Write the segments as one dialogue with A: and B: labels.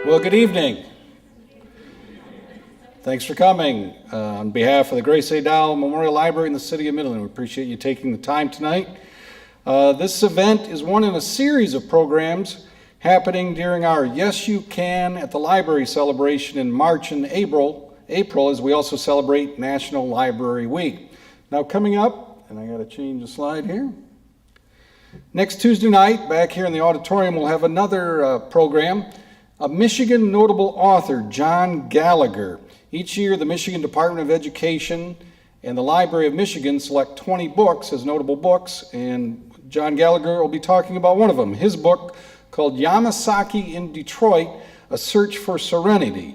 A: Well, good evening. Thanks for coming. On behalf of the Grace A. Dow Memorial Library in the City of Midland, we appreciate you taking the time tonight. This event is one in a series of programs happening during our Yes You Can at the Library celebration in March and April, as we also celebrate National Library Week. Now coming up, and I got to change the slide here. Next Tuesday night, back here in the auditorium, we'll have another program. A Michigan notable author, John Gallagher. Each year, the Michigan Department of Education and the Library of Michigan select 20 books as notable books, and John Gallagher will be talking about one of them, his book called Yamasaki in Detroit, A Search for Serenity.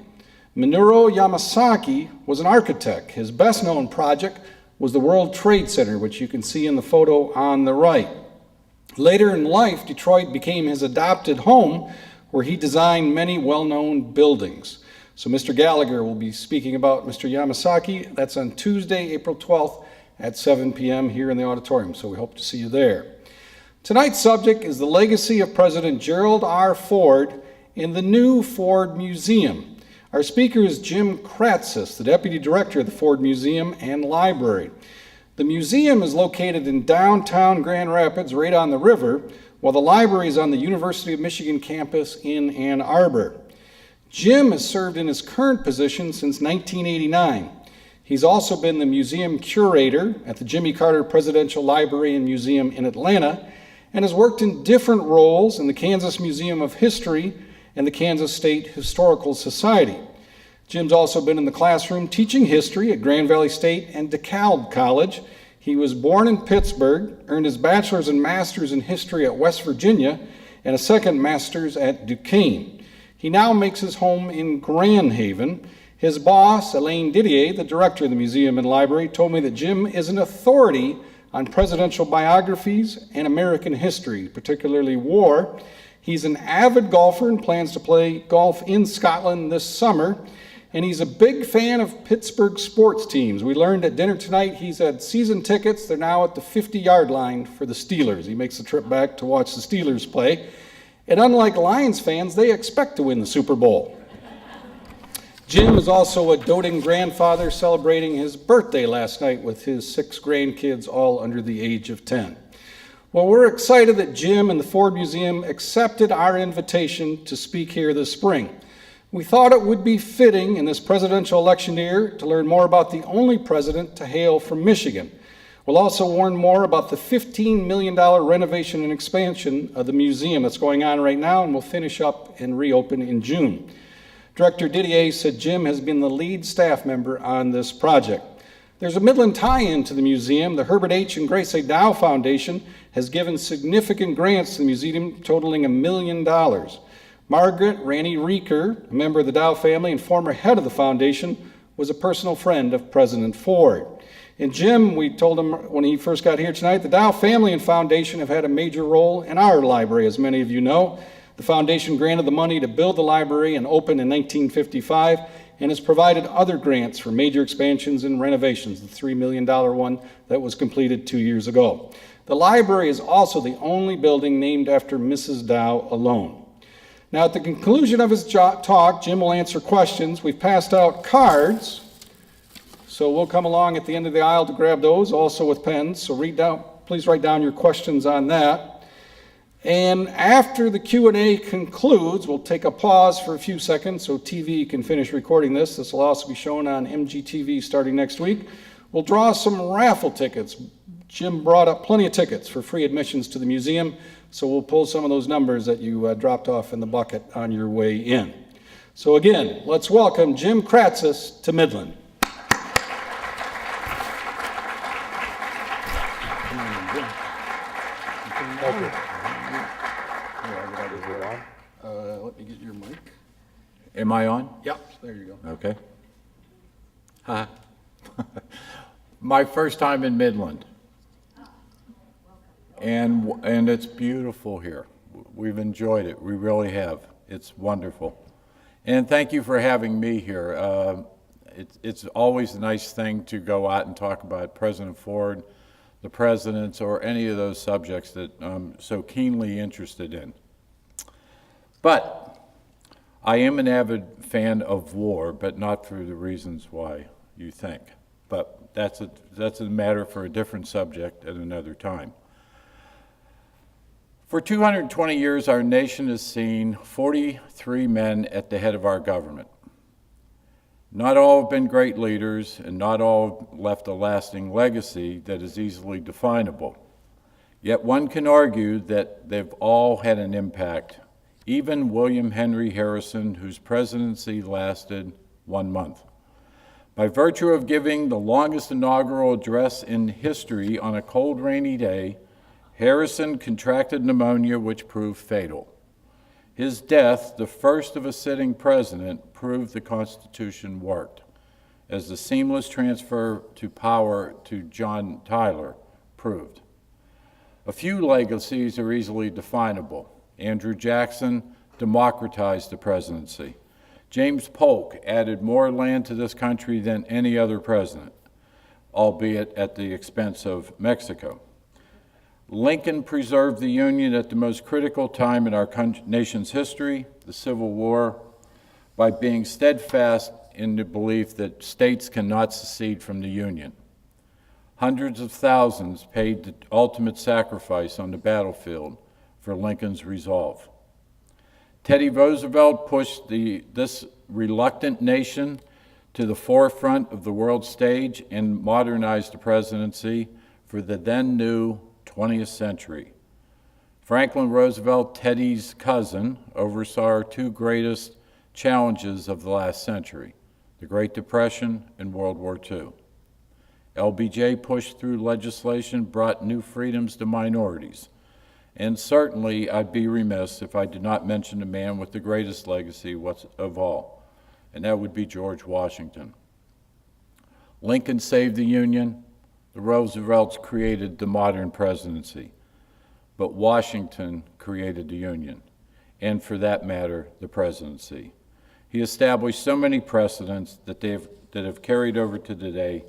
A: Minoru Yamasaki was an architect. His best-known project was the World Trade Center, which you can see in the photo on the right. Later in life, Detroit became his adopted home, where he designed many well-known buildings. So Mr. Gallagher will be speaking about Mr. Yamasaki. That's on Tuesday, April 12th at 7 p.m. here in the auditorium, so we hope to see you there. Tonight's subject is the legacy of President Gerald R. Ford in the new Ford Museum. Our speaker is Jim Kratzis, the Deputy Director of the Ford Museum and Library. The museum is located in downtown Grand Rapids, right on the river, while the library is on the University of Michigan campus in Ann Arbor. Jim has served in his current position since 1989. He's also been the museum curator at the Jimmy Carter Presidential Library and Museum in Atlanta, and has worked in different roles in the Kansas Museum of History and the Kansas State Historical Society. Jim's also been in the classroom teaching history at Grand Valley State and DeKalb College. He was born in Pittsburgh, earned his bachelor's and master's in history at West Virginia, and a second master's at Duquesne. He now makes his home in Grand Haven. His boss, Elaine Didier, the director of the museum and library, told me that Jim is an authority on presidential biographies and American history, particularly war. He's an avid golfer and plans to play golf in Scotland this summer. And he's a big fan of Pittsburgh sports teams. We learned at dinner tonight he's had season tickets. They're now at the 50-yard line for the Steelers. He makes the trip back to watch the Steelers play. And unlike Lions fans, they expect to win the Super Bowl. Jim is also a doting grandfather, celebrating his birthday last night with his 6 grandkids, all under the age of 10. Well, we're excited that Jim and the Ford Museum accepted our invitation to speak here this spring. We thought it would be fitting in this presidential election year to learn more about the only president to hail from Michigan. We'll also learn more about the $15 million renovation and expansion of the museum that's going on right now, and we'll finish up and reopen in June. Director Didier said Jim has been the lead staff member on this project. There's a Midland tie-in to the museum. The Herbert H. and Grace A. Dow Foundation has given significant grants to the museum totaling $1 million. Margaret Ranny Reeker, a member of the Dow family and former head of the foundation, was a personal friend of President Ford. And Jim, we told him when he first got here tonight, the Dow family and foundation have had a major role in our library, as many of you know. The foundation granted the money to build the library and open in 1955, and has provided other grants for major expansions and renovations, the $3 million one that was completed 2 years ago. The library is also the only building named after Mrs. Dow alone. Now, at the conclusion of his talk, Jim will answer questions. We've passed out cards, so we'll come along at the end of the aisle to grab those, also with pens. So please write down your questions on that. And after the Q&A concludes, we'll take a pause for a few seconds so TV can finish recording this. This will also be shown on MGTV starting next week. We'll draw some raffle tickets. Jim brought up plenty of tickets for free admissions to the museum. So we'll pull some of those numbers that you dropped off in the bucket on your way in. So again, let's welcome Jim Kratzis to Midland. Let me get your mic.
B: Am I on?
A: Yep, there you go.
B: Okay. Hi. My first time in Midland. And it's beautiful here. We've enjoyed it. We really have. It's wonderful. And thank you for having me here. It's always a nice thing to go out and talk about President Ford, the presidents, or any of those subjects that I'm so keenly interested in. But I am an avid fan of war, but not for the reasons why you think. But that's a matter for a different subject at another time. For 220 years, our nation has seen 43 men at the head of our government. Not all have been great leaders, and not all have left a lasting legacy that is easily definable. Yet one can argue that they've all had an impact, even William Henry Harrison, whose presidency lasted 1 month. By virtue of giving the longest inaugural address in history on a cold, rainy day, Harrison contracted pneumonia, which proved fatal. His death, the first of a sitting president, proved the Constitution worked, as the seamless transfer to power to John Tyler proved. A few legacies are easily definable. Andrew Jackson democratized the presidency. James Polk added more land to this country than any other president, albeit at the expense of Mexico. Lincoln preserved the Union at the most critical time in our nation's history, the Civil War, by being steadfast in the belief that states cannot secede from the Union. Hundreds of thousands paid the ultimate sacrifice on the battlefield for Lincoln's resolve. Teddy Roosevelt pushed this reluctant nation to the forefront of the world stage and modernized the presidency for the then new 20th century. Franklin Roosevelt, Teddy's cousin, oversaw our two greatest challenges of the last century, the Great Depression and World War II. LBJ pushed through legislation, brought new freedoms to minorities. And certainly, I'd be remiss if I did not mention the man with the greatest legacy of all, and that would be George Washington. Lincoln saved the Union. The Roosevelts created the modern presidency. But Washington created the Union, and for that matter, the presidency. He established so many precedents that have carried over to today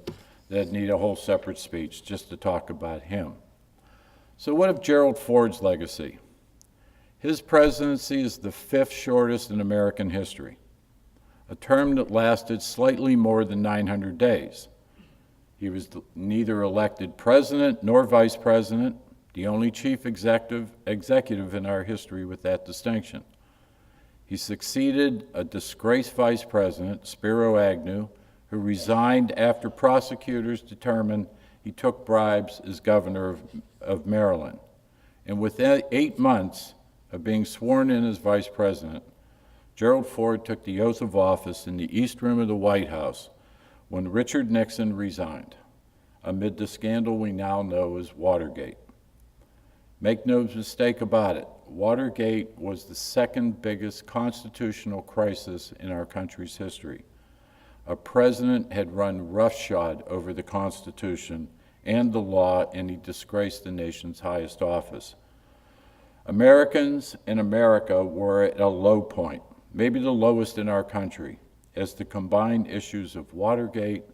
B: that need a whole separate speech just to talk about him. So what of Gerald Ford's legacy? His presidency is the 5th shortest in American history, a term that lasted slightly more than 900 days. He was neither elected president nor vice president, the only chief executive in our history with that distinction. He succeeded a disgraced vice president, Spiro Agnew, who resigned after prosecutors determined he took bribes as governor of Maryland. And within 8 months of being sworn in as vice president, Gerald Ford took the oath of office in the East Room of the White House when Richard Nixon resigned, amid the scandal we now know as Watergate. Make no mistake about it, Watergate was the second biggest constitutional crisis in our country's history. A president had run roughshod over the Constitution and the law, and he disgraced the nation's highest office. Americans in America were at a low point, maybe the lowest in our country, as the combined issues of Watergate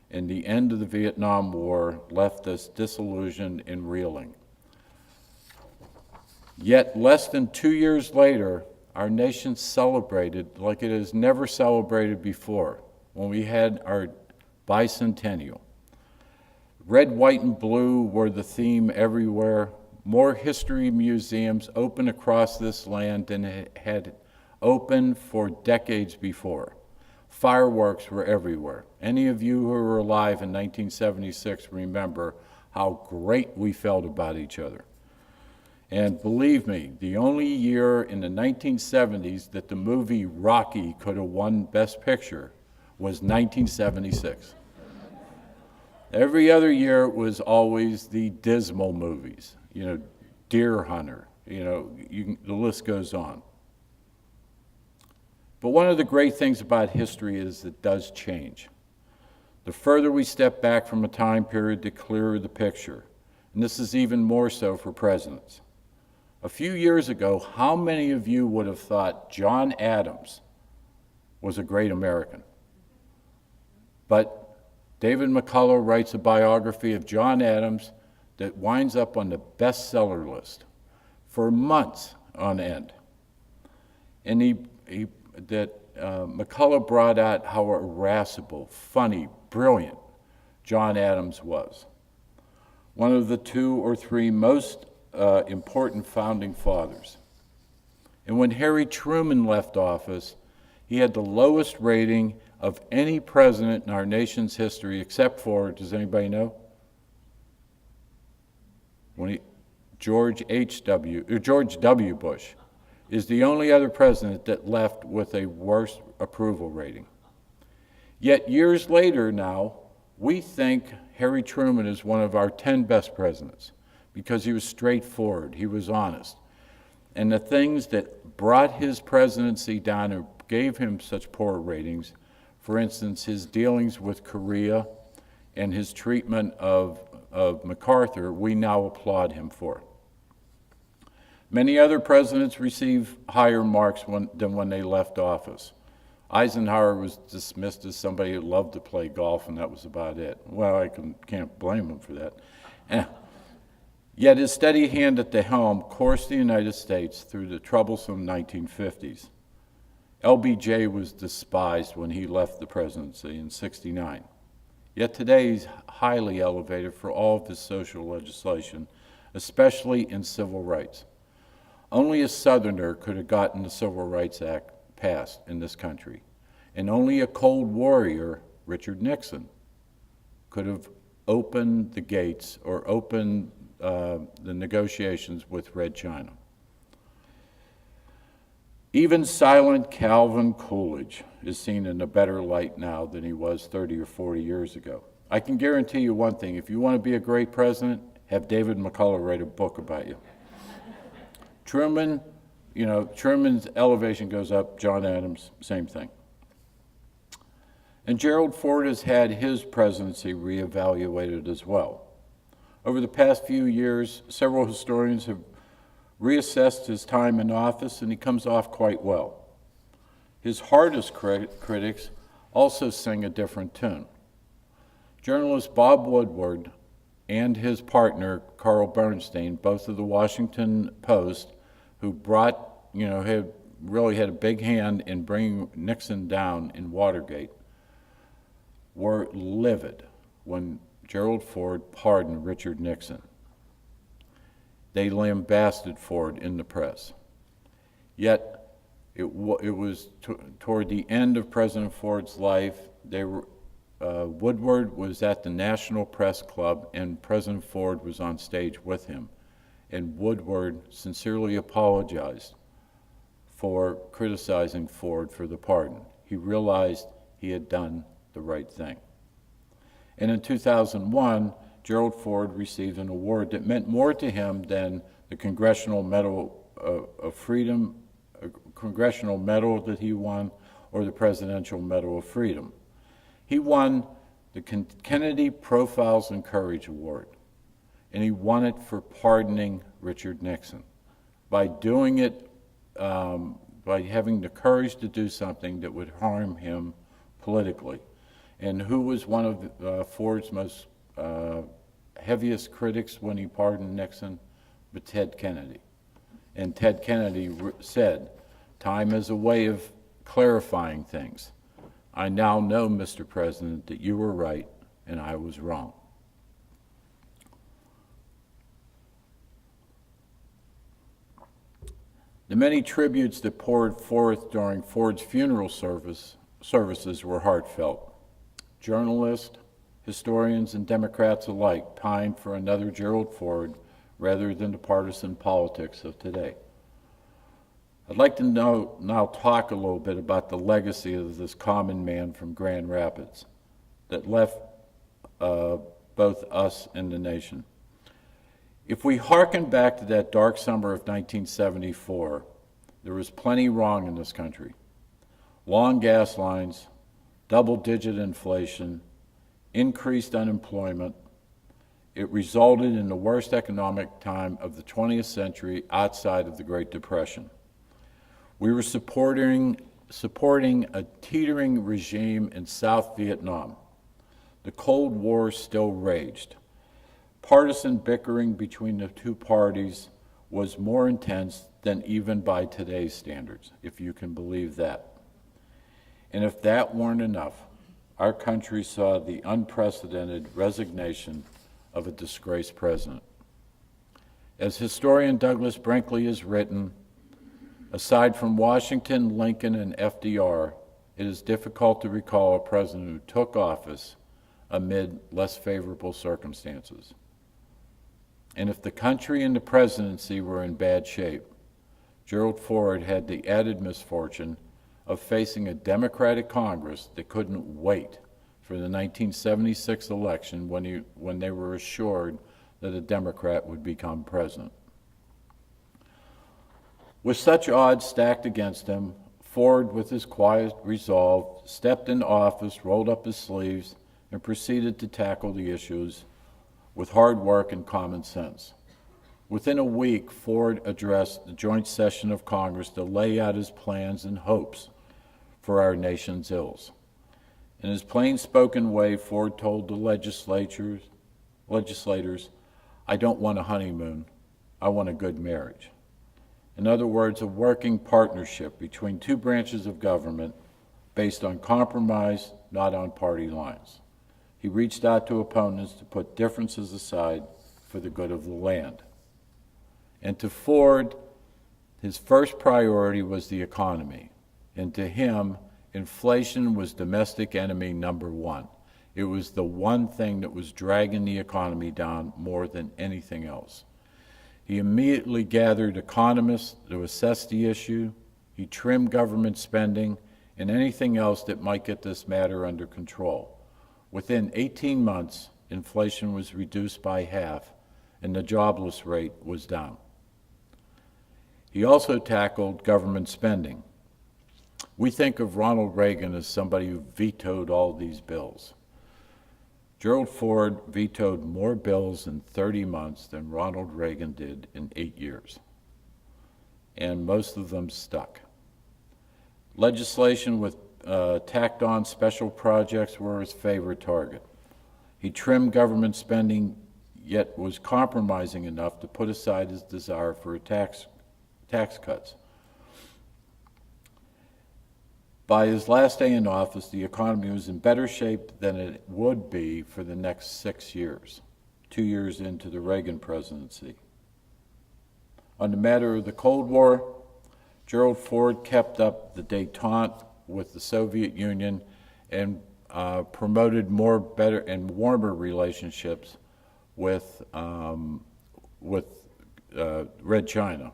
B: and the end of the Vietnam War left us disillusioned and reeling. Yet less than 2 years later, our nation celebrated like it has never celebrated before, when we had our bicentennial. Red, white, and blue were the theme everywhere. More history museums open across this land than had opened for decades before. Fireworks were everywhere. Any of you who were alive in 1976 remember how great we felt about each other. And believe me, the only year in the 1970s that the movie Rocky could have won Best Picture was 1976. Every other year it was always the dismal movies, Deer Hunter, the list goes on. But one of the great things about history is it does change. The further we step back from a time period, the clearer the picture. And this is even more so for presidents. A few years ago, how many of you would have thought John Adams was a great American? But David McCullough writes a biography of John Adams that winds up on the bestseller list for months on end. And he McCullough brought out how irascible, funny, brilliant John Adams was. One of the 2 or 3 most important founding fathers. And when Harry Truman left office, he had the lowest rating of any president in our nation's history, except for, does anybody know? George W. Bush is the only other president that left with a worse approval rating. Yet years later now, we think Harry Truman is one of our 10 best presidents because he was straightforward, he was honest. And the things that brought his presidency down and gave him such poor ratings, for instance, his dealings with Korea and his treatment of MacArthur, we now applaud him for. Many other presidents receive higher marks than when they left office. Eisenhower was dismissed as somebody who loved to play golf, and that was about it. Well, I can't blame him for that. Yet his steady hand at the helm coursed the United States through the troublesome 1950s. LBJ was despised when he left the presidency in '69. Yet today he's highly elevated for all of his social legislation, especially in civil rights. Only a Southerner could have gotten the Civil Rights Act passed in this country, and only a Cold Warrior, Richard Nixon, could have opened the gates or opened the negotiations with Red China. Even silent Calvin Coolidge is seen in a better light now than he was 30 or 40 years ago. I can guarantee you one thing: if you want to be a great president, have David McCullough write a book about you. Truman's elevation goes up, John Adams, same thing. And Gerald Ford has had his presidency reevaluated as well. Over the past few years, several historians have reassessed his time in office, and he comes off quite well. His hardest critics also sing a different tune. Journalist Bob Woodward and his partner, Carl Bernstein, both of the Washington Post, who had really had a big hand in bringing Nixon down in Watergate, were livid when Gerald Ford pardoned Richard Nixon. They lambasted Ford in the press. Yet, it was toward the end of President Ford's life, Woodward was at the National Press Club, and President Ford was on stage with him. And Woodward sincerely apologized for criticizing Ford for the pardon. He realized he had done the right thing. And in 2001, Gerald Ford received an award that meant more to him than the Congressional Medal of Freedom, Congressional Medal that he won, or the Presidential Medal of Freedom. He won the Kennedy Profiles in Courage Award, and he won it for pardoning Richard Nixon. By doing it, by having the courage to do something that would harm him politically. And who was one of Ford's most heaviest critics when he pardoned Nixon? But Ted Kennedy. And Ted Kennedy said, "Time is a way of clarifying things. I now know, Mr. President, that you were right and I was wrong." The many tributes that poured forth during Ford's funeral services were heartfelt. Journalists, historians, and Democrats alike pined for another Gerald Ford rather than the partisan politics of today. I'd like to now talk a little bit about the legacy of this common man from Grand Rapids that left both us and the nation. If we hearken back to that dark summer of 1974, there was plenty wrong in this country. Long gas lines, double-digit inflation, increased unemployment. It resulted in the worst economic time of the 20th century outside of the Great Depression. We were supporting a teetering regime in South Vietnam. The Cold War still raged. Partisan bickering between the two parties was more intense than even by today's standards, if you can believe that. And if that weren't enough, our country saw the unprecedented resignation of a disgraced president. As historian Douglas Brinkley has written, aside from Washington, Lincoln, and FDR, it is difficult to recall a president who took office amid less favorable circumstances. And if the country and the presidency were in bad shape, Gerald Ford had the added misfortune of facing a Democratic Congress that couldn't wait for the 1976 election when they were assured that a Democrat would become president. With such odds stacked against him, Ford, with his quiet resolve, stepped into office, rolled up his sleeves, and proceeded to tackle the issues with hard work and common sense. Within a week, Ford addressed the joint session of Congress to lay out his plans and hopes for our nation's ills. In his plain-spoken way, Ford told the legislators, "I don't want a honeymoon, I want a good marriage." In other words, a working partnership between two branches of government based on compromise, not on party lines. He reached out to opponents to put differences aside for the good of the land. And to Ford, his first priority was the economy. And to him, inflation was domestic enemy number one. It was the one thing that was dragging the economy down more than anything else. He immediately gathered economists to assess the issue. He trimmed government spending and anything else that might get this matter under control. Within 18 months, inflation was reduced by half, and the jobless rate was down. He also tackled government spending. We think of Ronald Reagan as somebody who vetoed all these bills. Gerald Ford vetoed more bills in 30 months than Ronald Reagan did in 8 years, and most of them stuck. Legislation with tacked-on special projects were his favorite target. He trimmed government spending, yet was compromising enough to put aside his desire for tax cuts. By his last day in office, the economy was in better shape than it would be for the next 6 years, 2 years into the Reagan presidency. On the matter of the Cold War, Gerald Ford kept up the détente with the Soviet Union and promoted more, better, and warmer relationships with Red China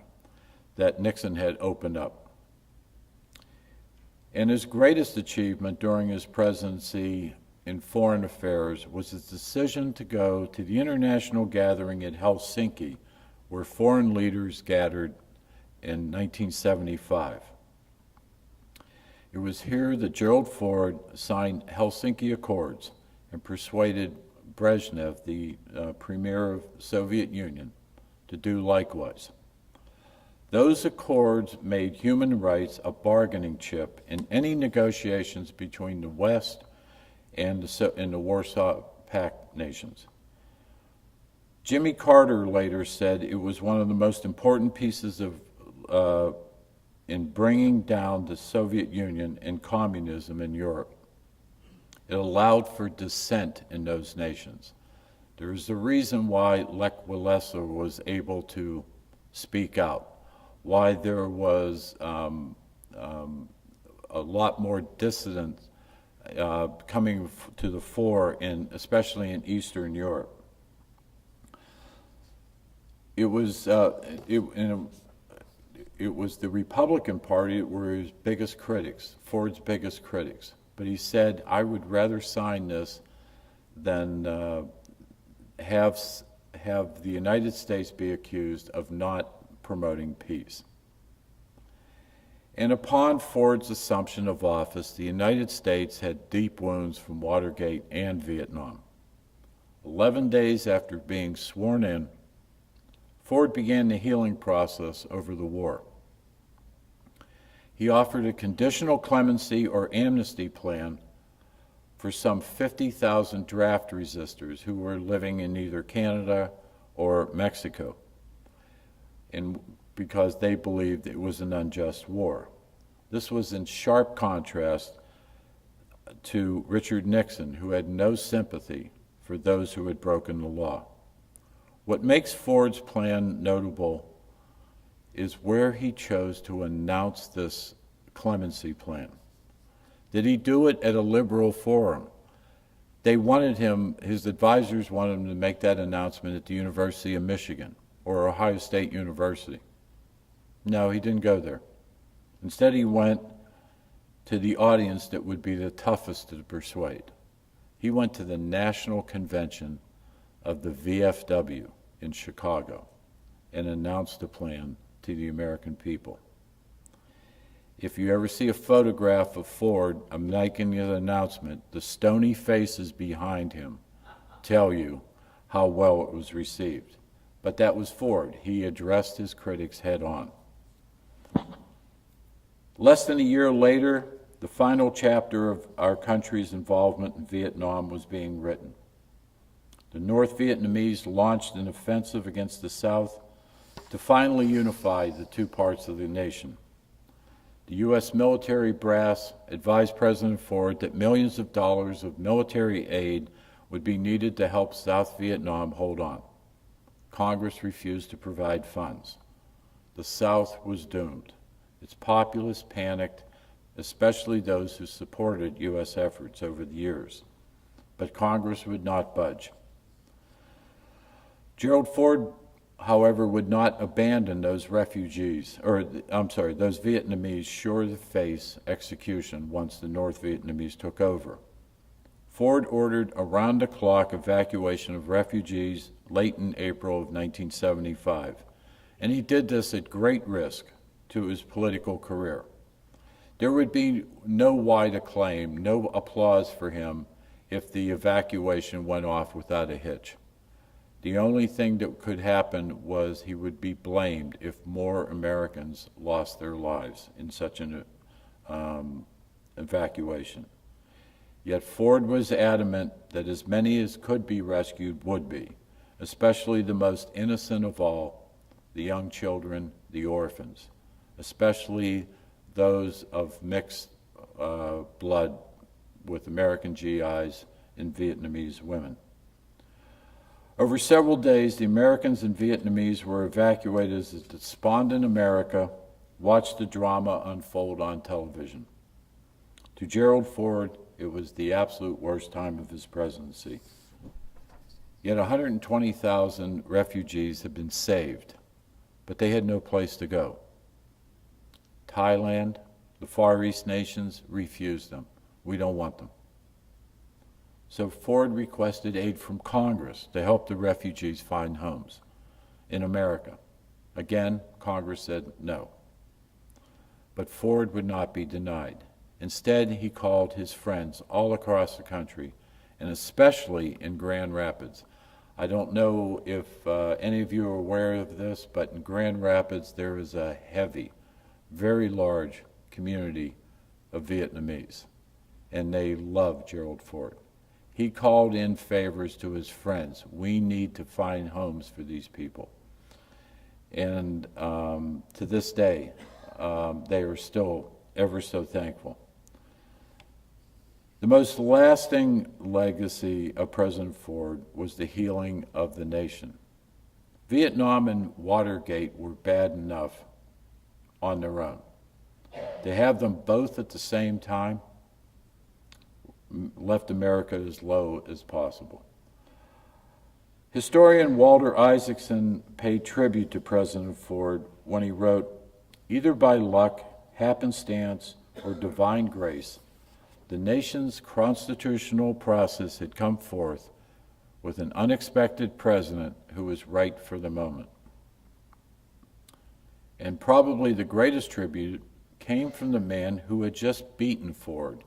B: that Nixon had opened up. And his greatest achievement during his presidency in foreign affairs was his decision to go to the international gathering at Helsinki, where foreign leaders gathered in 1975. It was here that Gerald Ford signed Helsinki Accords and persuaded Brezhnev, the premier of the Soviet Union, to do likewise. Those accords made human rights a bargaining chip in any negotiations between the West and the Warsaw Pact nations. Jimmy Carter later said it was one of the most important pieces in bringing down the Soviet Union and communism in Europe. It allowed for dissent in those nations. There's a reason why Lech Walesa was able to speak out, why there was a lot more dissidence coming to the fore, especially in Eastern Europe. It was the Republican Party that were his biggest critics, Ford's biggest critics. But he said, I would rather sign this than have the United States be accused of not promoting peace. And upon Ford's assumption of office, the United States had deep wounds from Watergate and Vietnam. 11 days after being sworn in, Ford began the healing process over the war. He offered a conditional clemency or amnesty plan for some 50,000 draft resistors who were living in either Canada or Mexico, because they believed it was an unjust war. This was in sharp contrast to Richard Nixon, who had no sympathy for those who had broken the law. What makes Ford's plan notable is where he chose to announce this clemency plan. Did he do it at a liberal forum? They wanted him, his advisors wanted him to make that announcement at the University of Michigan or Ohio State University. No, he didn't go there. Instead, he went to the audience that would be the toughest to persuade. He went to the national convention of the VFW in Chicago and announced the plan to the American people. If you ever see a photograph of Ford making an announcement, the stony faces behind him tell you how well it was received. But that was Ford. He addressed his critics head on. Less than a year later, the final chapter of our country's involvement in Vietnam was being written. The North Vietnamese launched an offensive against the South to finally unify the two parts of the nation. The U.S. military brass advised President Ford that millions of dollars of military aid would be needed to help South Vietnam hold on. Congress refused to provide funds. The South was doomed. Its populace panicked, especially those who supported U.S. efforts over the years. But Congress would not budge. Gerald Ford, however, would not abandon those those Vietnamese sure to face execution once the North Vietnamese took over. Ford ordered around-the-clock evacuation of refugees late in April of 1975, and he did this at great risk to his political career. There would be no wide acclaim, no applause for him if the evacuation went off without a hitch. The only thing that could happen was he would be blamed if more Americans lost their lives in such an evacuation. Yet Ford was adamant that as many as could be rescued would be, especially the most innocent of all, the young children, the orphans, especially those of mixed blood with American GIs and Vietnamese women. Over several days, the Americans and Vietnamese were evacuated as the despondent America watched the drama unfold on television. To Gerald Ford, it was the absolute worst time of his presidency. Yet 120,000 refugees had been saved, but they had no place to go. Thailand, the Far East nations refused them. We don't want them. So Ford requested aid from Congress to help the refugees find homes in America. Again, Congress said no. But Ford would not be denied. Instead, he called his friends all across the country, and especially in Grand Rapids. I don't know if any of you are aware of this, but in Grand Rapids there is a heavy, very large community of Vietnamese, and they love Gerald Ford. He called in favors to his friends. We need to find homes for these people. And to this day, they are still ever so thankful. The most lasting legacy of President Ford was the healing of the nation. Vietnam and Watergate were bad enough on their own. To have them both at the same time left America as low as possible. Historian Walter Isaacson paid tribute to President Ford when he wrote, "Either by luck, happenstance, or divine grace, the nation's constitutional process had come forth with an unexpected president who was right for the moment." And probably the greatest tribute came from the man who had just beaten Ford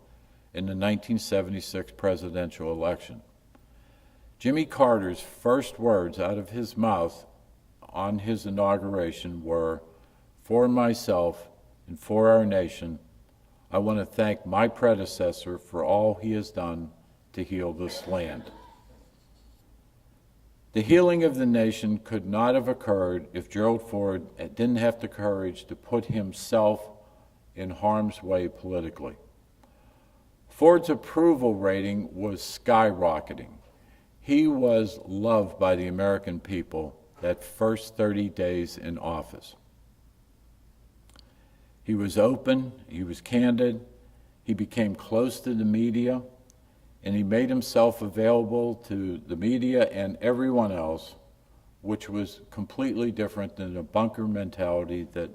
B: in the 1976 presidential election. Jimmy Carter's first words out of his mouth on his inauguration were, "For myself and for our nation, I want to thank my predecessor for all he has done to heal this land." The healing of the nation could not have occurred if Gerald Ford didn't have the courage to put himself in harm's way politically. Ford's approval rating was skyrocketing. He was loved by the American people that first 30 days in office. He was open, he was candid, he became close to the media, and he made himself available to the media and everyone else, which was completely different than the bunker mentality that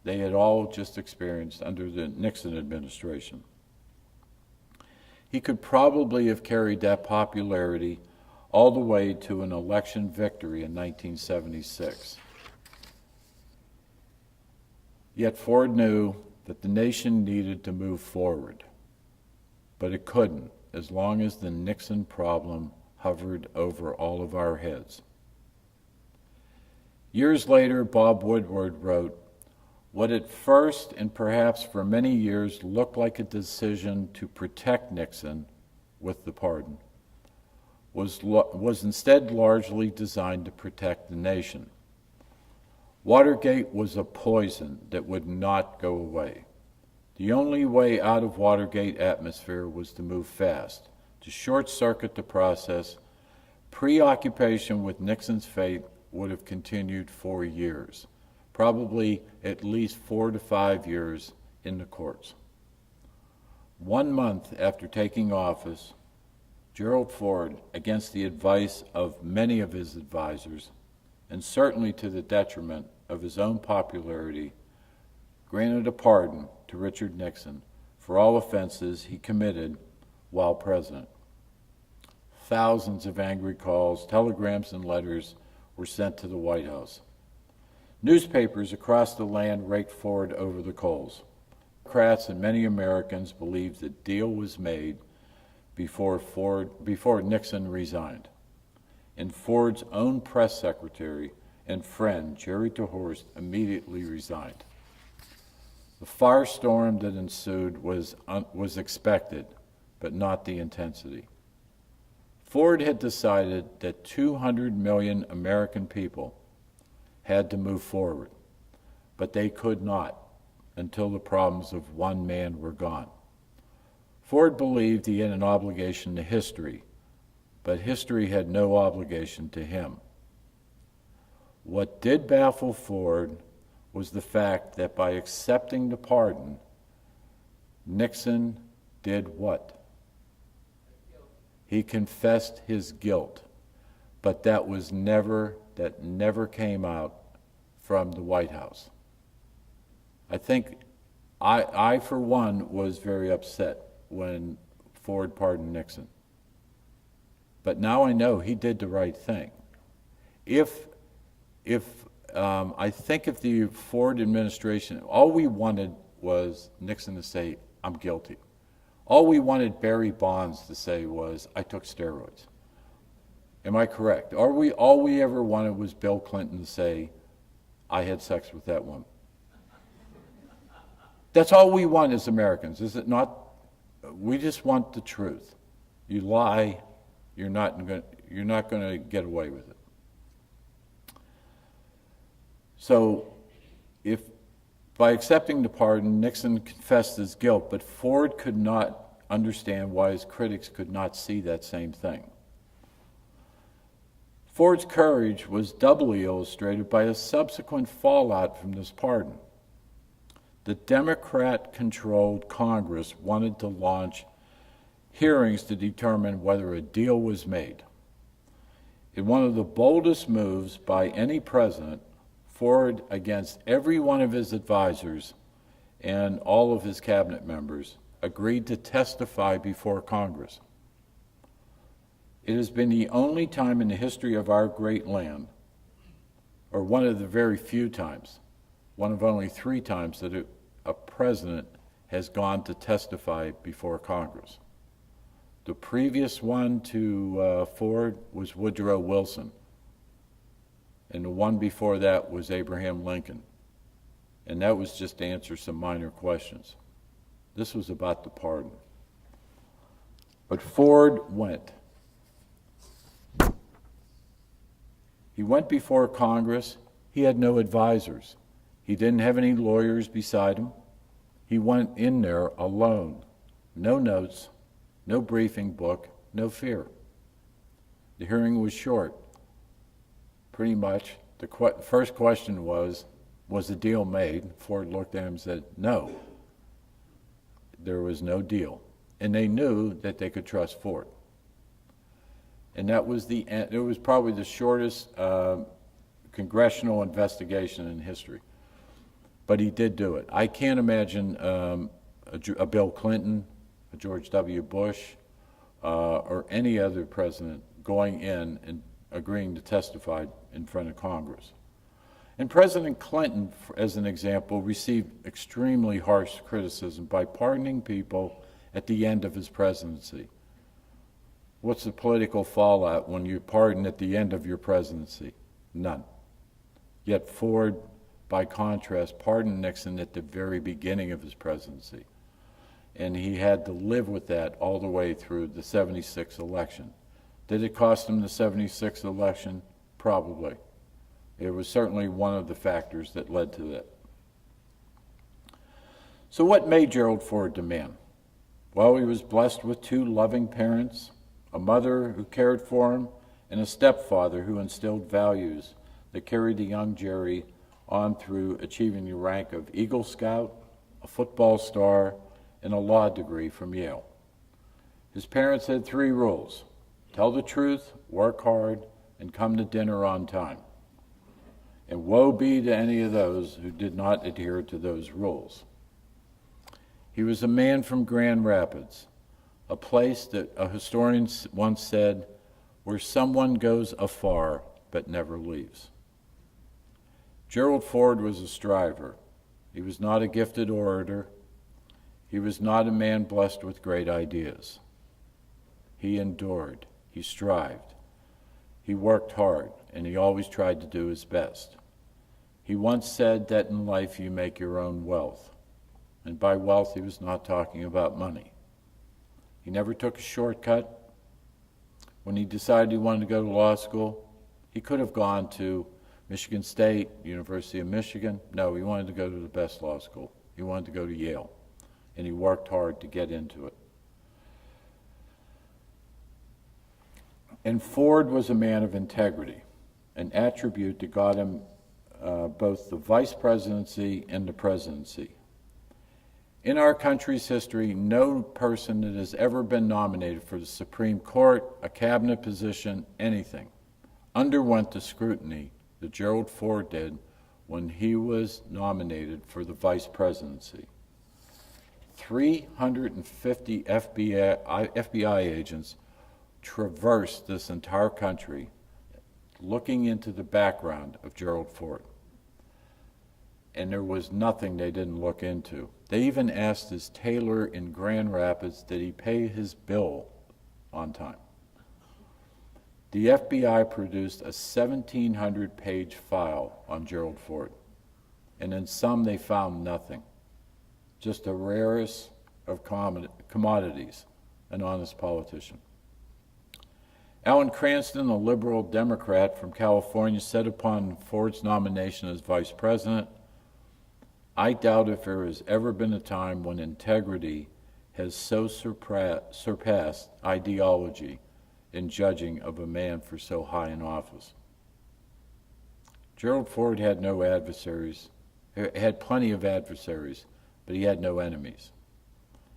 B: they had all just experienced under the Nixon administration. He could probably have carried that popularity all the way to an election victory in 1976. Yet Ford knew that the nation needed to move forward, but it couldn't as long as the Nixon problem hovered over all of our heads. Years later, Bob Woodward wrote, "What at first and perhaps for many years looked like a decision to protect Nixon with the pardon was instead largely designed to protect the nation. Watergate was a poison that would not go away. The only way out of Watergate atmosphere was to move fast, to short-circuit the process. Preoccupation with Nixon's fate would have continued for years, probably at least 4 to 5 years in the courts." 1 month after taking office, Gerald Ford, against the advice of many of his advisors, and certainly to the detriment of his own popularity, granted a pardon to Richard Nixon for all offenses he committed while president. Thousands of angry calls, telegrams, and letters were sent to the White House. Newspapers across the land raked Ford over the coals. Democrats and many Americans believed the deal was made before Nixon resigned. And Ford's own press secretary and friend, Jerry DeHorst, immediately resigned. The firestorm that ensued was expected, but not the intensity. Ford had decided that 200 million American people had to move forward, but they could not until the problems of one man were gone. Ford believed he had an obligation to history, but history had no obligation to him. What did baffle Ford was the fact that by accepting the pardon, Nixon did what? He confessed his guilt, but that never came out from the White House. I think I for one, was very upset when Ford pardoned Nixon. But now I know he did the right thing. I think if the Ford administration, all we wanted was Nixon to say, "I'm guilty." All we wanted Barry Bonds to say was, "I took steroids." Am I correct? All we ever wanted was Bill Clinton to say, "I had sex with that woman." That's all we want as Americans, is it not? We just want the truth. You lie, you're not going to get away with it. So, if by accepting the pardon, Nixon confessed his guilt, but Ford could not understand why his critics could not see that same thing. Ford's courage was doubly illustrated by a subsequent fallout from this pardon. The Democrat-controlled Congress wanted to launch hearings to determine whether a deal was made. In one of the boldest moves by any president, Ford, against every one of his advisors and all of his cabinet members, agreed to testify before Congress. It has been the only time in the history of our great land, or one of the very few times, one of only 3 times that a president has gone to testify before Congress. The previous one to Ford was Woodrow Wilson, and the one before that was Abraham Lincoln, and that was just to answer some minor questions. This was about the pardon. But Ford went. He went before Congress. He had no advisors. He didn't have any lawyers beside him. He went in there alone. No notes, no briefing book, no fear. The hearing was short. Pretty much, the first question was the deal made? Ford looked at him and said, no. There was no deal. And they knew that they could trust Ford. And that was the end. It was probably the shortest congressional investigation in history. But he did do it. I can't imagine a Bill Clinton, a George W. Bush, or any other president going in and agreeing to testify in front of Congress. And President Clinton, as an example, received extremely harsh criticism by pardoning people at the end of his presidency. What's the political fallout when you pardon at the end of your presidency? None. Yet Ford, by contrast, pardoned Nixon at the very beginning of his presidency. And he had to live with that all the way through the '76 election. Did it cost him the '76 election? Probably. It was certainly one of the factors that led to that. So what made Gerald Ford the man? Well, he was blessed with two loving parents, a mother who cared for him, and a stepfather who instilled values that carried the young Jerry on through achieving the rank of Eagle Scout, a football star, and a law degree from Yale. His parents had three rules: tell the truth, work hard, and come to dinner on time. And woe be to any of those who did not adhere to those rules. He was a man from Grand Rapids, a place that a historian once said, where someone goes afar but never leaves. Gerald Ford was a striver. He was not a gifted orator. He was not a man blessed with great ideas. He endured. He strived. He worked hard, and he always tried to do his best. He once said that in life you make your own wealth. And by wealth, he was not talking about money. He never took a shortcut. When he decided he wanted to go to law school, he could have gone to Michigan State, University of Michigan. No, he wanted to go to the best law school. He wanted to go to Yale. And he worked hard to get into it. And Ford was a man of integrity, an attribute that got him both the vice presidency and the presidency. In our country's history, no person that has ever been nominated for the Supreme Court, a cabinet position, anything, underwent the scrutiny that Gerald Ford did when he was nominated for the vice presidency. 350 FBI agents traversed this entire country looking into the background of Gerald Ford. And there was nothing they didn't look into. They even asked his tailor in Grand Rapids, did he pay his bill on time? The FBI produced a 1,700-page file on Gerald Ford, and in some they found nothing, just the rarest of commodities, an honest politician. Alan Cranston, a liberal Democrat from California, said upon Ford's nomination as vice president, I doubt if there has ever been a time when integrity has so surpassed ideology in judging of a man for so high an office. Gerald Ford had no adversaries, had plenty of adversaries, but he had no enemies.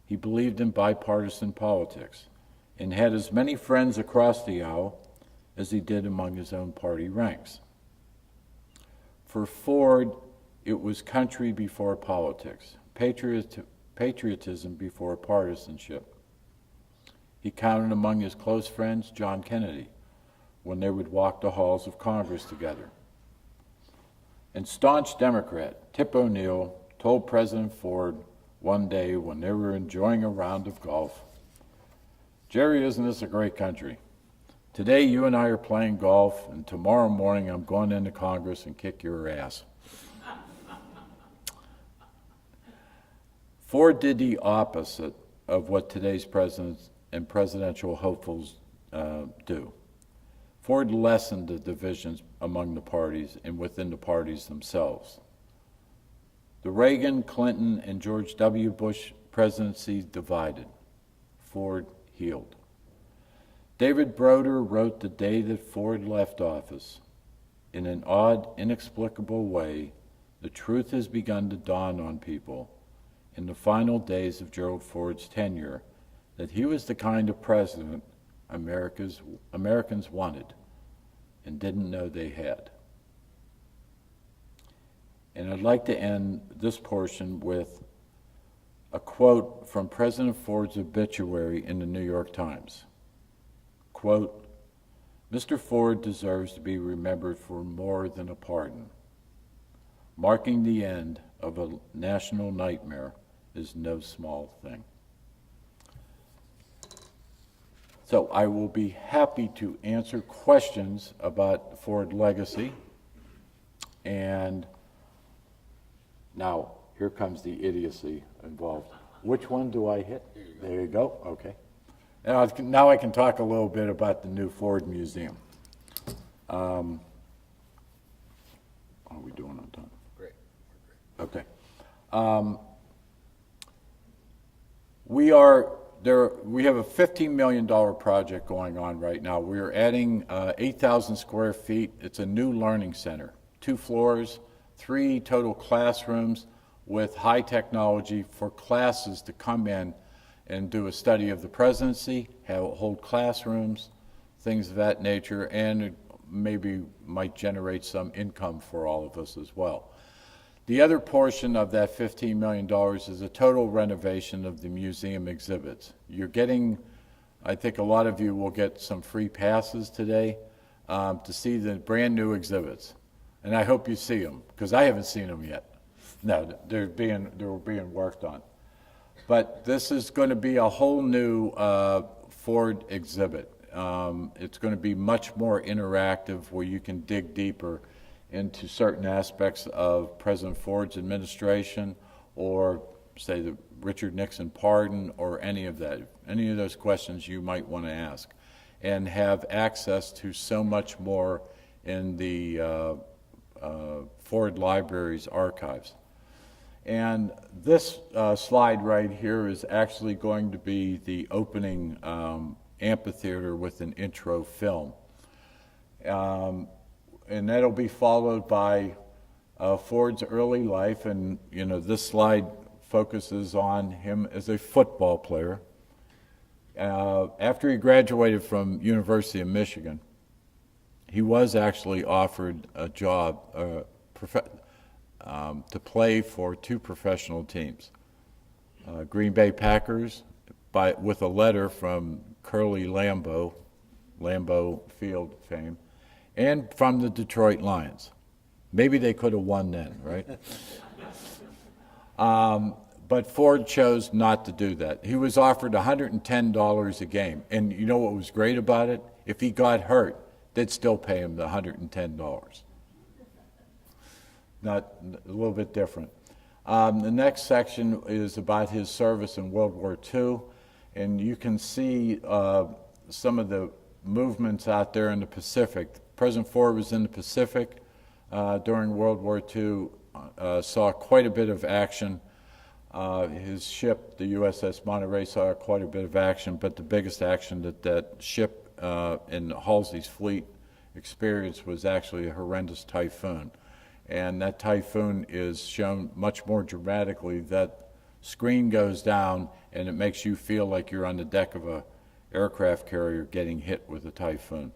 B: He believed in bipartisan politics and had as many friends across the aisle as he did among his own party ranks. For Ford, it was country before politics, patriotism before partisanship. He counted among his close friends John Kennedy when they would walk the halls of Congress together. And staunch Democrat Tip O'Neill told President Ford one day when they were enjoying a round of golf, Jerry, isn't this a great country? Today you and I are playing golf, and tomorrow morning I'm going into Congress and kick your ass. Ford did the opposite of what today's presidents and presidential hopefuls do. Ford lessened the divisions among the parties and within the parties themselves. The Reagan, Clinton, and George W. Bush presidencies divided. Ford healed. David Broder wrote the day that Ford left office. In an odd, inexplicable way, the truth has begun to dawn on people in the final days of Gerald Ford's tenure that he was the kind of president Americans wanted and didn't know they had. And I'd like to end this portion with a quote from President Ford's obituary in the New York Times. Quote, "Mr. Ford deserves to be remembered for more than a pardon. Marking the end of a national nightmare is no small thing." So I will be happy to answer questions about Ford legacy. And now, here comes the idiocy involved. Which one do I hit? There you go. Okay. Now I can talk a little bit about the new Ford Museum. Are we doing on time?
A: Great.
B: Okay. We have a $15 million project going on right now. We are adding 8,000 square feet. It's a new learning center, 2 floors, 3 total classrooms with high technology for classes to come in and do a study of the presidency, hold classrooms, things of that nature, and it maybe might generate some income for all of us as well. The other portion of that $15 million is a total renovation of the museum exhibits. You're getting, I think a lot of you will get some free passes today to see the brand new exhibits. And I hope you see them, because I haven't seen them yet. No, they're being worked on. But this is going to be a whole new Ford exhibit. It's going to be much more interactive, where you can dig deeper into certain aspects of President Ford's administration, or say the Richard Nixon pardon, or any of that, any of those questions you might want to ask, and have access to so much more in the Ford Library's archives. And this slide right here is actually going to be the opening amphitheater with an intro film. And that'll be followed by Ford's early life, and this slide focuses on him as a football player. After he graduated from University of Michigan, he was actually offered a job to play for 2 professional teams, Green Bay Packers, with a letter from Curly Lambeau Field fame, and from the Detroit Lions. Maybe they could have won then, right? But Ford chose not to do that. He was offered $110 a game. And you know what was great about it? If he got hurt, they'd still pay him the $110. A little bit different. The next section is about his service in World War II. And you can see some of the movements out there in the Pacific. President Ford was in the Pacific during World War II, saw quite a bit of action. His ship, the USS Monterey, saw quite a bit of action, but the biggest action that ship in Halsey's fleet experienced was actually a horrendous typhoon. And that typhoon is shown much more dramatically. That screen goes down, and it makes you feel like you're on the deck of an aircraft carrier getting hit with a typhoon.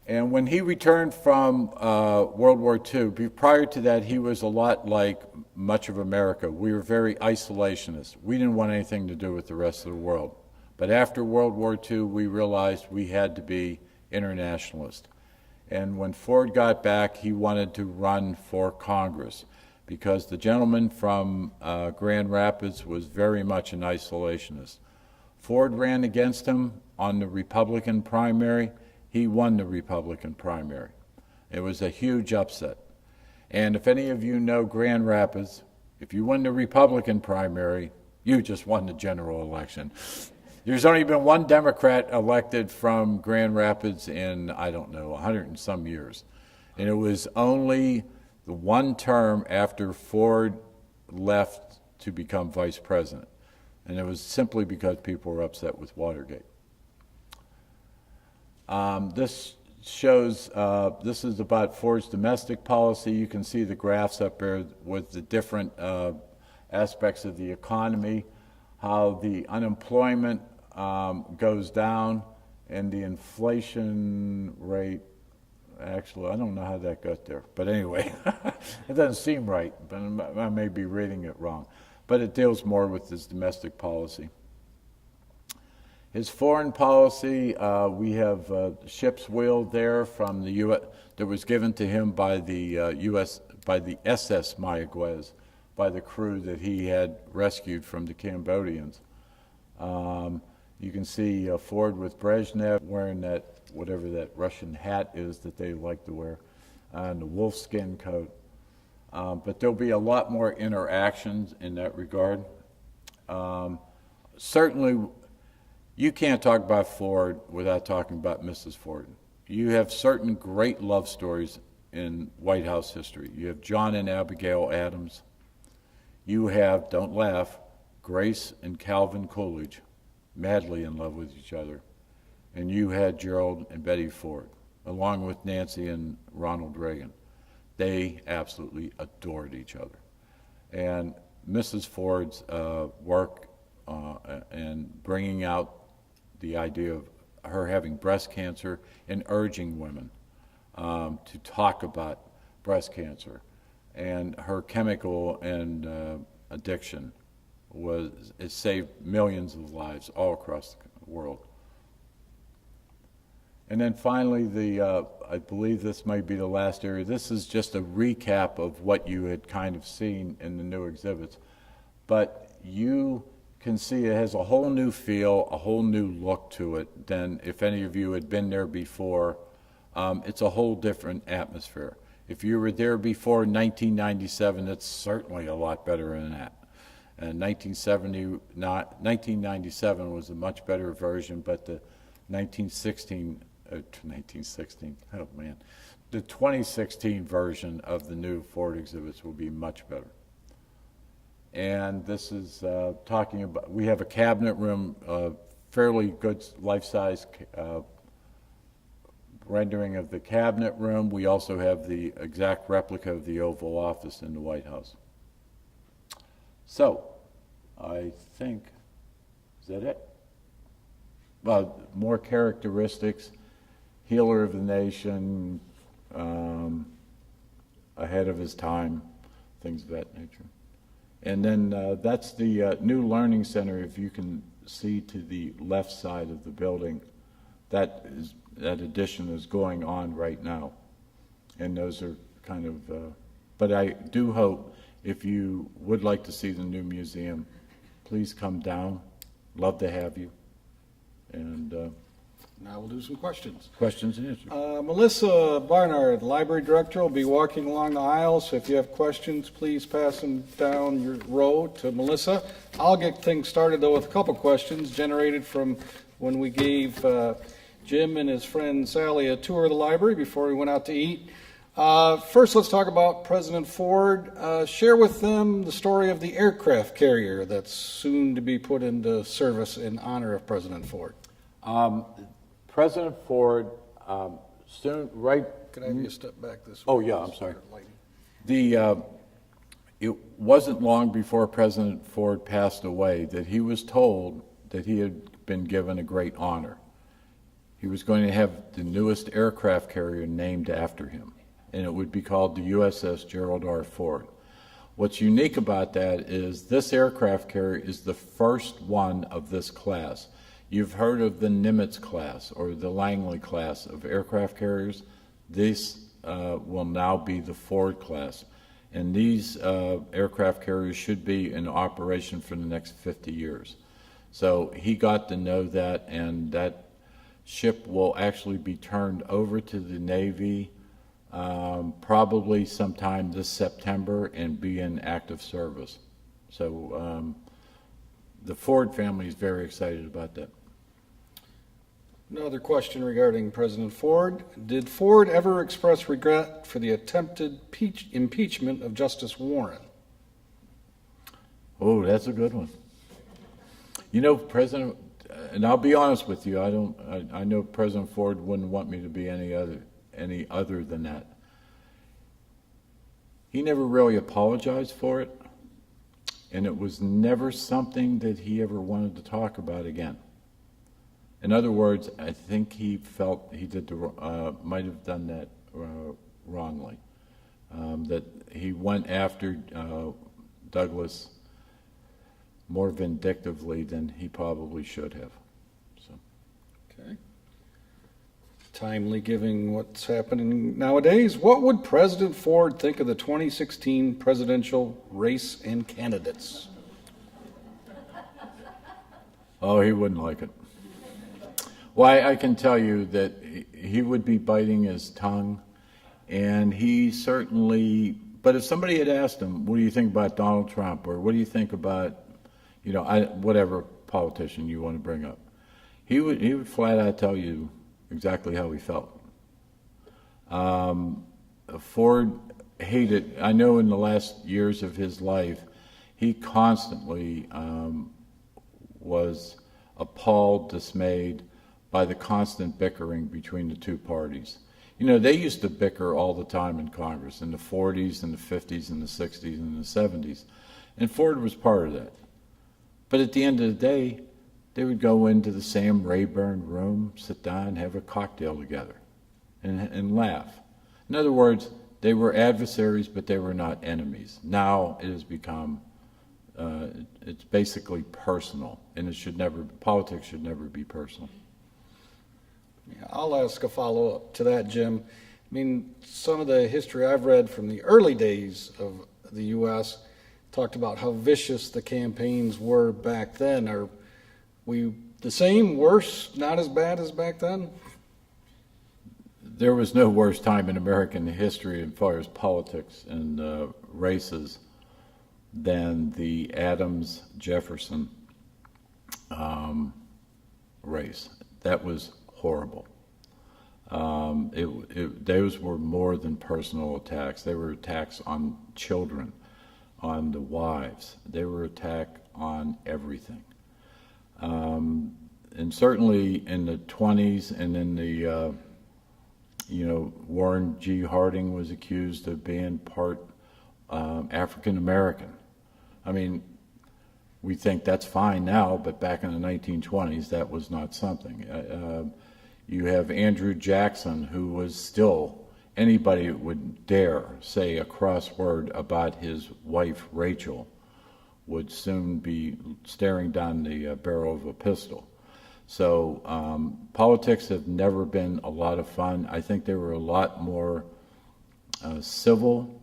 B: And when he returned from World War II, prior to that, he was a lot like much of America. We were very isolationist. We didn't want anything to do with the rest of the world. But after World War II, we realized we had to be internationalist. And when Ford got back, he wanted to run for Congress, because the gentleman from Grand Rapids was very much an isolationist. Ford ran against him on the Republican primary. He won the Republican primary. It was a huge upset. And if any of you know Grand Rapids, if you win the Republican primary, you just won the general election. There's only been one Democrat elected from Grand Rapids in, I don't know, 100 and some years. And it was only the one term after Ford left to become vice president. And it was simply because people were upset with Watergate. This shows, this is about Ford's domestic policy. You can see the graphs up there with the different aspects of the economy, how the unemployment goes down and the inflation rate, actually, I don't know how that got there. But anyway, it doesn't seem right, but I may be reading it wrong. But it deals more with his domestic policy. His foreign policy, we have ship's wheel there from the U.S. that was given to him by the by the SS Mayaguez, by the crew that he had rescued from the Cambodians. You can see Ford with Brezhnev wearing that, whatever that Russian hat is that they like to wear, and the wolfskin coat. But there'll be a lot more interactions in that regard. Certainly, you can't talk about Ford without talking about Mrs. Ford. You have certain great love stories in White House history. You have John and Abigail Adams. You have, don't laugh, Grace and Calvin Coolidge, madly in love with each other. And you had Gerald and Betty Ford, along with Nancy and Ronald Reagan. They absolutely adored each other. And Mrs. Ford's work and bringing out the idea of her having breast cancer and urging women to talk about breast cancer, and her chemical and addiction it saved millions of lives all across the world. And then finally, I believe this might be the last area. This is just a recap of what you had kind of seen in the new exhibits. But you can see it has a whole new feel, a whole new look to it than if any of you had been there before. It's a whole different atmosphere. If you were there before 1997, it's certainly a lot better than that. And 1997 was a much better version, but the 2016, the 2016 version of the new Ford exhibits will be much better. And this is talking about, we have a cabinet room, fairly good life-size rendering of the cabinet room. We also have the exact replica of the Oval Office in the White House. So, I think, is that it? Well, more characteristics, healer of the nation, ahead of his time, things of that nature. And then that's the new learning center, if you can see to the left side of the building. That addition is going on right now. And those are kind of, but I do hope if you would like to see the new museum, please come down. Love to have you. And
A: now we'll do some questions.
B: questions and answers.
A: Melissa Barnard, Library Director, will be walking along the aisle, so if you have questions, please pass them down your row to Melissa. I'll get things started, though, with a couple questions generated from when we gave Jim and his friend Sally a tour of the library before we went out to eat. First, let's talk about President Ford. Share with them the story of the aircraft carrier that's soon to be put into service in honor of President Ford.
B: President Ford, soon, right?
A: Could I have you step back this way?
B: Oh, yeah, I'm sorry. It wasn't long before President Ford passed away that he was told that he had been given a great honor. He was going to have the newest aircraft carrier named after him, and it would be called the USS Gerald R. Ford. What's unique about that is this aircraft carrier is the first one of this class. You've heard of the Nimitz class or the Langley class of aircraft carriers. This will now be the Ford class. And these aircraft carriers should be in operation for the next 50 years. So he got to know that, and that ship will actually be turned over to the Navy probably sometime this September and be in active service. So the Ford family is very excited about that.
A: Another question regarding President Ford. Did Ford ever express regret for the attempted impeachment of Justice Warren?
B: Oh, that's a good one. You know, President, and I'll be honest with you, I know President Ford wouldn't want me to be any other than that. He never really apologized for it, and it was never something that he ever wanted to talk about again. In other words, I think he felt he might have done that wrongly. That he went after Douglas more vindictively than he probably should have. So.
A: Okay. Timely given what's happening nowadays. What would President Ford think of the 2016 presidential race and candidates?
B: Oh, he wouldn't like it. Well, I can tell you that he would be biting his tongue, and he certainly, but if somebody had asked him, what do you think about Donald Trump, or what do you think about, whatever politician you want to bring up, he would flat out tell you exactly how he felt. Ford hated, I know in the last years of his life, he constantly was appalled, dismayed by the constant bickering between the two parties. They used to bicker all the time in Congress, in the 40s and the 50s and the 60s and the 70s, and Ford was part of that. But at the end of the day, they would go into the Sam Rayburn room, sit down, have a cocktail together, and laugh. In other words, they were adversaries, but they were not enemies. Now it has become, it's basically personal, and politics should never be personal.
A: Yeah, I'll ask a follow-up to that, Jim. I mean, some of the history I've read from the early days of the U.S. talked about how vicious the campaigns were back then. Are we the same, worse, not as bad as back then?
B: There was no worse time in American history as far as politics and races than the Adams-Jefferson race. That was horrible. Those were more than personal attacks. They were attacks on children, on the wives. They were attack on everything. And certainly in the 20s and in the, Warren G. Harding was accused of being part African American. I mean, we think that's fine now, but back in the 1920s, that was not something. You have Andrew Jackson, who was still, anybody would dare say a cross word about his wife, Rachel, would soon be staring down the barrel of a pistol. So politics have never been a lot of fun. I think they were a lot more civil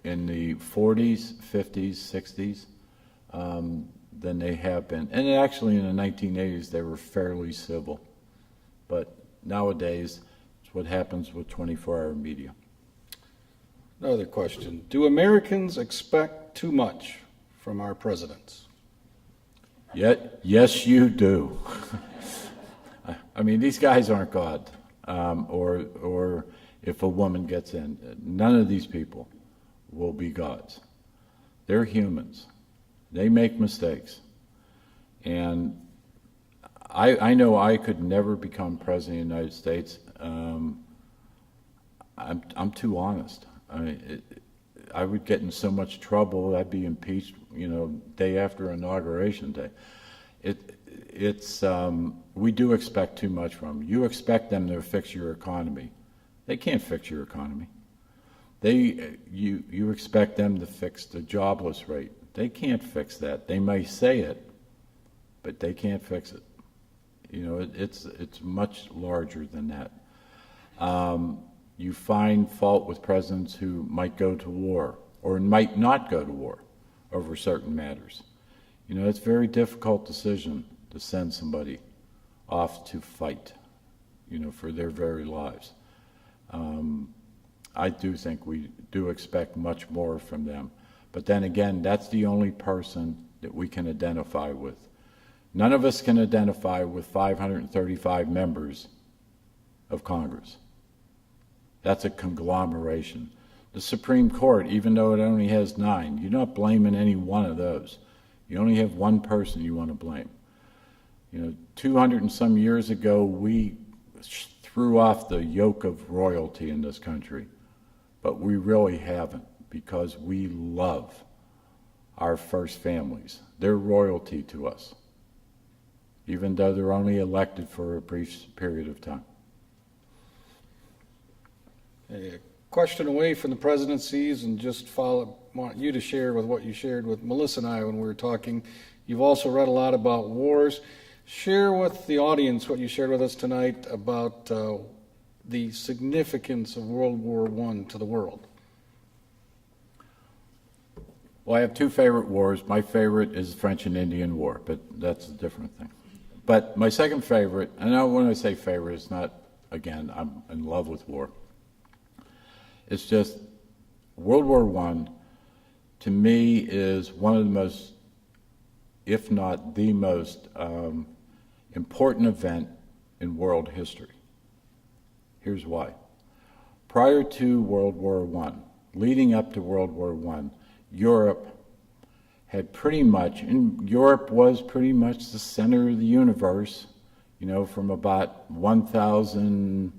B: in the 40s, 50s, 60s than they have been. And actually in the 1980s, they were fairly civil. But nowadays, it's what happens with 24-hour media.
A: Another question. Do Americans expect too much from our presidents?
B: Yes, you do. I mean, these guys aren't God. Or if a woman gets in, none of these people will be gods. They're humans. They make mistakes. And I know I could never become president of the United States. I'm too honest. I would get in so much trouble. I'd be impeached, day after Inauguration Day. We do expect too much from them. You expect them to fix your economy. They can't fix your economy. You expect them to fix the jobless rate. They can't fix that. They may say it, but they can't fix it. It's much larger than that. You find fault with presidents who might go to war or might not go to war over certain matters. It's a very difficult decision to send somebody off to fight, for their very lives. I do think we do expect much more from them. But then again, that's the only person that we can identify with. None of us can identify with 535 members of Congress. That's a conglomeration. The Supreme Court, even though it only has 9, you're not blaming any one of those. You only have one person you want to blame. 200 and some years ago, we threw off the yoke of royalty in this country, but we really haven't, because we love our first families. They're royalty to us, even though they're only elected for a brief period of time.
A: A question away from the presidencies, and just want you to share with what you shared with Melissa and I when we were talking. You've also read a lot about wars. Share with the audience what you shared with us tonight about the significance of World War I to the world.
B: Well, I have two favorite wars. My favorite is the French and Indian War, but that's a different thing. But my second favorite, and when I say favorite, it's not, again, I'm in love with war. It's just World War I, to me, is one of the most, if not the most, important event in world history. Here's why. Prior to World War I, leading up to World War I, Europe had pretty much, and Europe was pretty much the center of the universe, from about 1,000,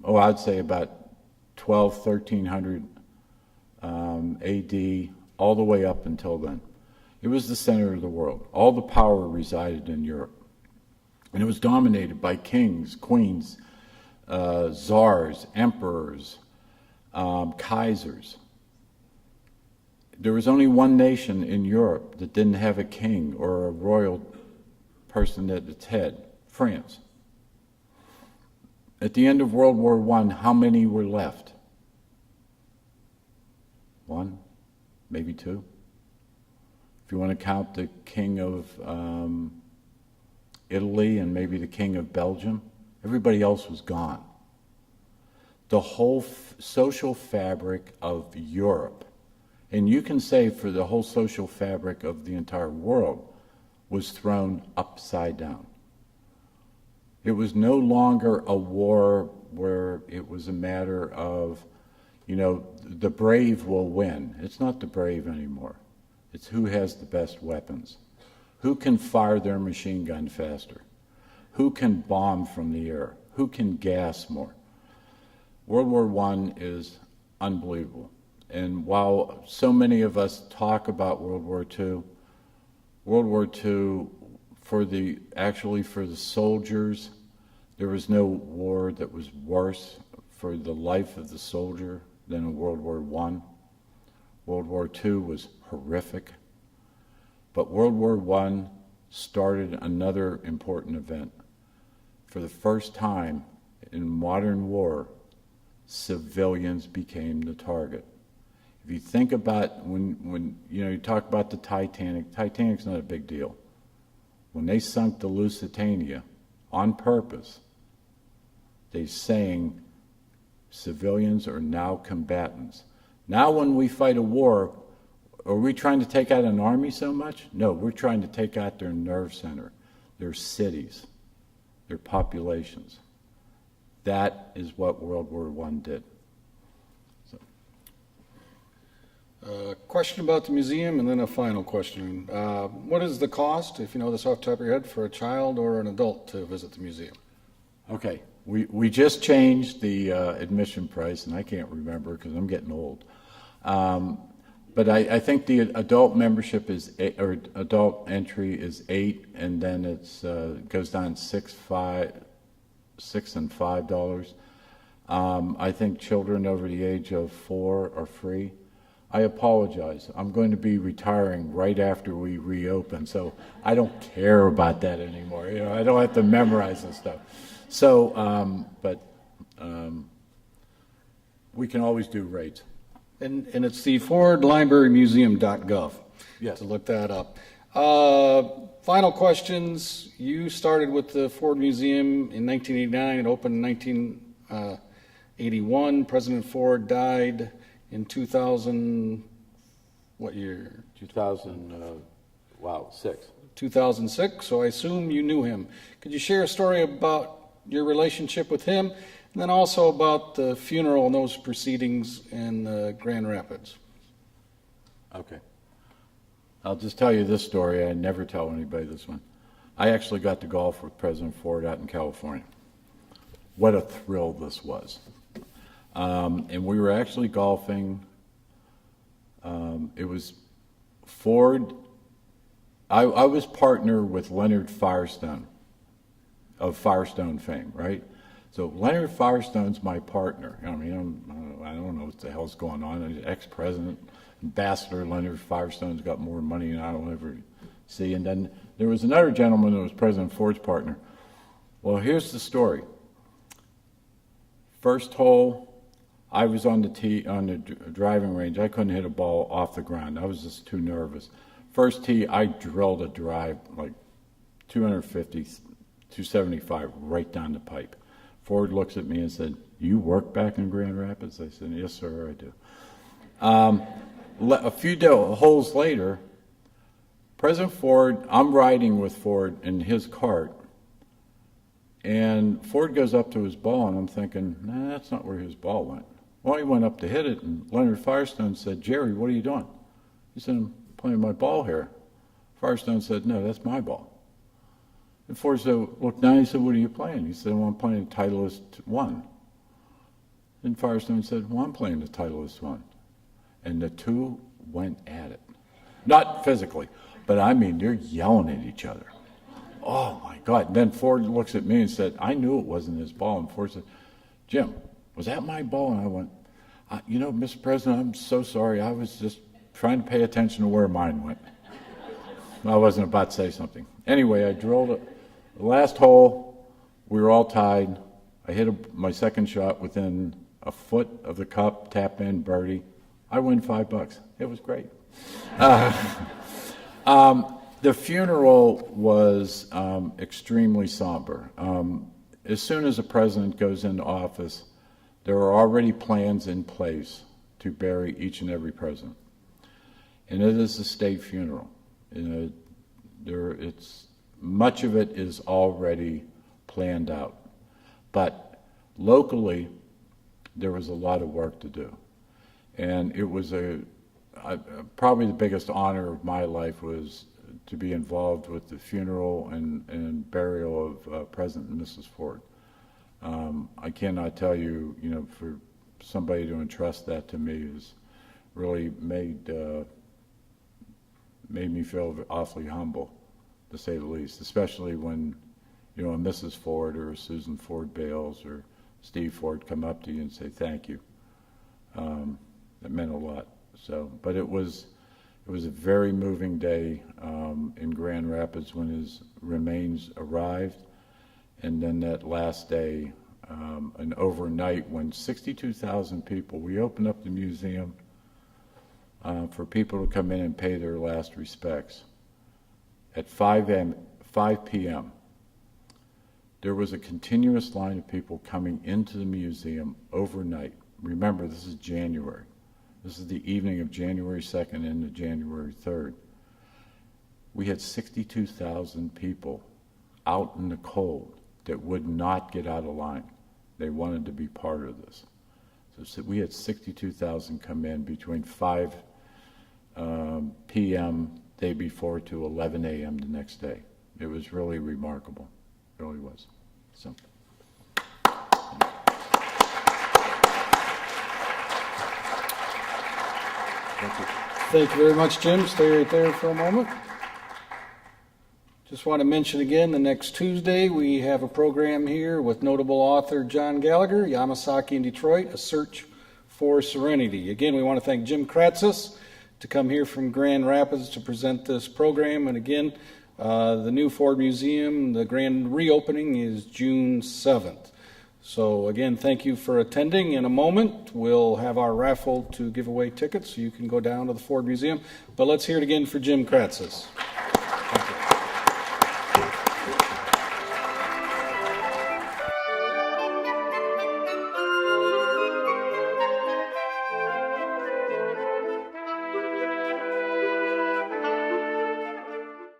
B: I'd say about 1300 AD, all the way up until then. It was the center of the world. All the power resided in Europe. And it was dominated by kings, queens, czars, emperors, kaisers. There was only one nation in Europe that didn't have a king or a royal person at its head: France. At the end of World War I, how many were left? One, maybe two. If you want to count the king of Italy and maybe the king of Belgium, everybody else was gone. The whole social fabric of Europe, and you can say for the whole social fabric of the entire world, was thrown upside down. It was no longer a war where it was a matter of, the brave will win. It's not the brave anymore. It's who has the best weapons, who can fire their machine gun faster, who can bomb from the air, who can gas more. World War I is unbelievable. And while so many of us talk about World War II, for the soldiers, there was no war that was worse for the life of the soldier than in World War I. World War II was horrific. But World War I started another important event. For the first time in modern war, civilians became the target. If you think about when you talk about the Titanic's not a big deal. When they sunk the Lusitania on purpose, they're saying civilians are now combatants. Now when we fight a war, are we trying to take out an army so much? No, we're trying to take out their nerve center, their cities, their populations. That is what World War I did.
A: Question about the museum, and then a final question. What is the cost, if you know this off the top of your head, for a child or an adult to visit the museum?
B: Okay, we just changed the admission price, and I can't remember because I'm getting old. But I think the adult membership is adult entry is $8, and then it's goes down $6 and $5. I think children over the age of 4 are free. I apologize. I'm going to be retiring right after we reopen, so I don't care about that anymore. I don't have to memorize this stuff. So, we can always do rates.
A: And it's the FordLibraryMuseum.gov.
B: Yes.
A: To look that up. Final questions. You started with the Ford Museum in 1989. It opened in 1981. President Ford died in 2000, what year?
B: 6.
A: 2006, so I assume you knew him. Could you share a story about your relationship with him, and then also about the funeral and those proceedings in Grand Rapids?
B: Okay. I'll just tell you this story. I never tell anybody this one. I actually got to golf with President Ford out in California. What a thrill this was. And we were actually golfing. It was Ford. I was partner with Leonard Firestone of Firestone fame, right? So Leonard Firestone's my partner. I mean, I don't know what the hell's going on. Ex-president, Ambassador Leonard Firestone's got more money than I'll ever see. And then there was another gentleman that was President Ford's partner. Well, here's the story. First hole, I was on the tee, on the driving range. I couldn't hit a ball off the ground. I was just too nervous. First tee, I drilled a drive like 250, 275 right down the pipe. Ford looks at me and said, "You work back in Grand Rapids?" I said, "Yes, sir, I do." A few holes later, President Ford, I'm riding with Ford in his cart, and Ford goes up to his ball, and I'm thinking, nah, that's not where his ball went. Well, he went up to hit it, and Leonard Firestone said, "Jerry, what are you doing?" He said, "I'm playing my ball here." Firestone said, "No, that's my ball." And Ford said, looked down, he said, "What are you playing?" He said, "Well, I'm playing Titleist 1. And Firestone said, "Well, I'm playing the Titleist 1. And the two went at it. Not physically, but I mean, they're yelling at each other. Oh my God. And then Ford looks at me and said, "I knew it wasn't his ball." And Ford said, "Jim, was that my ball?" And I went, "You know, Mr. President, I'm so sorry. I was just trying to pay attention to where mine went." I wasn't about to say something. Anyway, I drilled it. The last hole, we were all tied. I hit my second shot within a foot of the cup, tap in, birdie. I win $5. It was great. The funeral was extremely somber. As soon as the president goes into office, there are already plans in place to bury each and every president. And it is a state funeral. Much of it is already planned out. But locally, there was a lot of work to do. And it was probably the biggest honor of my life was to be involved with the funeral and burial of President and Mrs. Ford. I cannot tell you, for somebody to entrust that to me is really made me feel awfully humble, to say the least, especially when, a Mrs. Ford or Susan Ford Bales or Steve Ford come up to you and say thank you. That meant a lot. So, but it was a very moving day in Grand Rapids when his remains arrived, and then that last day, and overnight when 62,000 people, we opened up the museum for people to come in and pay their last respects. At 5 p.m., there was a continuous line of people coming into the museum overnight. Remember, this is January. This is the evening of January 2nd into January 3rd. We had 62,000 people out in the cold that would not get out of line. They wanted to be part of this. So we had 62,000 come in between 5 p.m. day before to 11 a.m. the next day. It was really remarkable. It really was. So.
A: Thank you very much, Jim. Stay right there for a moment. Just want to mention again, the next Tuesday we have a program here with notable author John Gallagher, Yamasaki in Detroit, A Search for Serenity. Again, we want to thank Jim Kratzis to come here from Grand Rapids to present this program. And again, the new Ford Museum, the grand reopening is June 7th. So again, thank you for attending. In a moment, we'll have our raffle to give away tickets, so you can go down to the Ford Museum. But let's hear it again for Jim Kratzis.